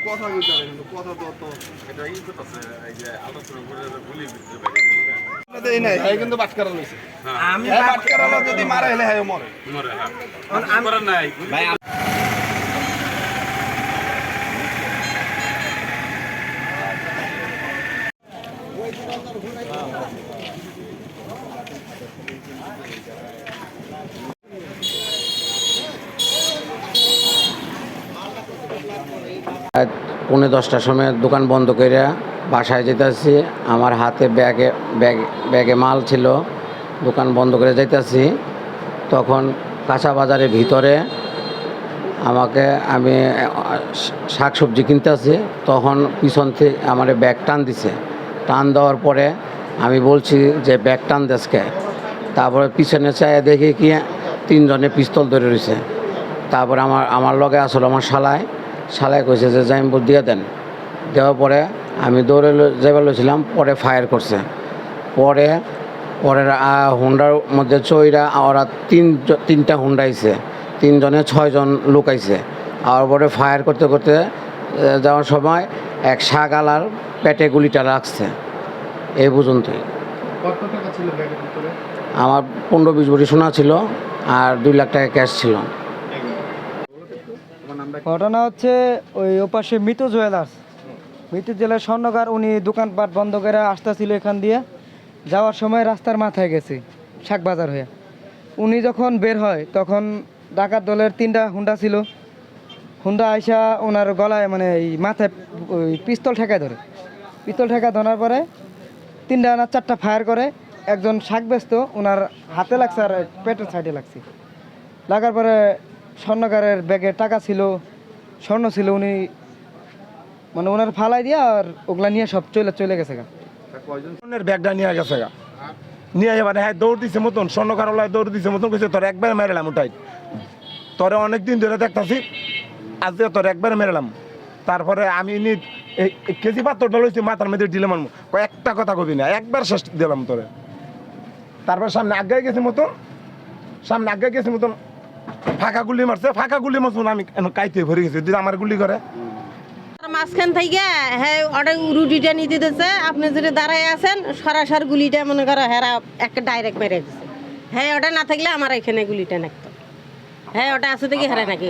কথা বলতে কিন্তু কথা তো এটা ই করতেছে এই যে আলোচনা করে বলি বুঝতে পারি দেই নাই এই কিন্তু বাটকারা লইছে আমি বাটকারা যদি মারা হলে হয় মরে মরে হ্যাঁ আমি করার নাই ভাই পৌনে 10টার সময় দোকান বন্ধ করে বাসায় যেতেছি। আমার হাতে ব্যাগে মাল ছিল, দোকান বন্ধ করে যাইতেছি। তখন কাঁচা বাজারের ভিতরে আমি শাক সবজি কিনতেছি। তখন পিছন থেকে আমার ব্যাগ টান দিছে। টান দেওয়ার পরে আমি বলছি যে ব্যাগ টান দেশকে। তারপরে পিছনে চাইয়া দেখি কি 3 জনে পিস্তল ধরে রয়েছে। তারপরে আমার লগে আসলে আমার শালায় কইছে যে জাইমবুর দিয়ে দেন। দেওয়ার পরে আমি দৌড়ে যাবার লইছিলাম, পরে ফায়ার করছে। পরে হুন্ডার মধ্যে চইরা ওরা তিনটা হুন্ডা আইছে, 3 জনে 6 জন লোক আইছে। আর পরে ফায়ার করতে করতে যাওয়ার সময় এক শাহগালার পেটে গুলিটা রাখছে। এই পর্যন্তই। কত টাকা ছিল ব্যাগের ভিতরে? আমার 15-20 ভরি সোনা ছিল আর 2 লাখ টাকা ক্যাশ ছিল। ঘটনা হচ্ছে ওই ওপাশে মৃত জুয়েলার্স, মৃত জুয়েলার্স স্বর্ণকার, উনি দোকানপাট বন্ধ করে আসতেছিল এখান দিয়ে। যাওয়ার সময় রাস্তার মাথায় গেছে শাক বাজার হয়ে। উনি যখন বের হয় তখন ডাকাত দলের 3টা হুন্ডা ছিল। হুন্ডা আইসা ওনার গলায় মানে এই মাথায় ওই পিস্তল ঠেকায় ধরে। পিস্তল ঠেকায় ধরার পরে 3টা না 4টা ফায়ার করে। একজন শাক ব্যস্ত, ওনার হাতে লাগছে আর পেটের সাইডে লাগছে। লাগার পরে স্বর্ণকারের ব্যাগে টাকা ছিল, স্বর্ণ ছিল, উনি মানে ওনার ফালাই দিয়ে আর ওগুলা নিয়ে সব চলে গেছে গা। কয়জনের ব্যাগটা নিয়ে গেছে গা, নিয়ে এবারে হ্যাঁ দৌড় দিছে মতন, স্বর্ণকারওয়ালায় দৌড় দিছে মতন কইছে তোর একবার মেরেলাম ওটাই, তোরে অনেকদিন ধরে দেখতাছি, আজকে তোর একবার মেরেলাম। তারপরে আমি কেজি পাত্রটা লইছি মাথার মধ্যে দিলাম, একটা কথা কবি না, একবার শেষ দিলাম তোরে। তারপর সামনে আগায় গেছে মতন ফাঁকা গুলি মারছে, আমি কাইতে ভরে গেছি, দিদি আমার গুলি করে মাঝখান থেকে হ্যাঁ ওটা রুটিটা নিতে দিতেছে। আপনি যদি দাঁড়ায় আছেন সরাসরি গুলিটা মনে করো হেরা একটা ডাইরেক্ট মেরে দিচ্ছে। হ্যাঁ ওটা না থাকলে আমার এখানে গুলিটা নাকতো। হ্যাঁ ওটা আছে থেকে হেরা নাকি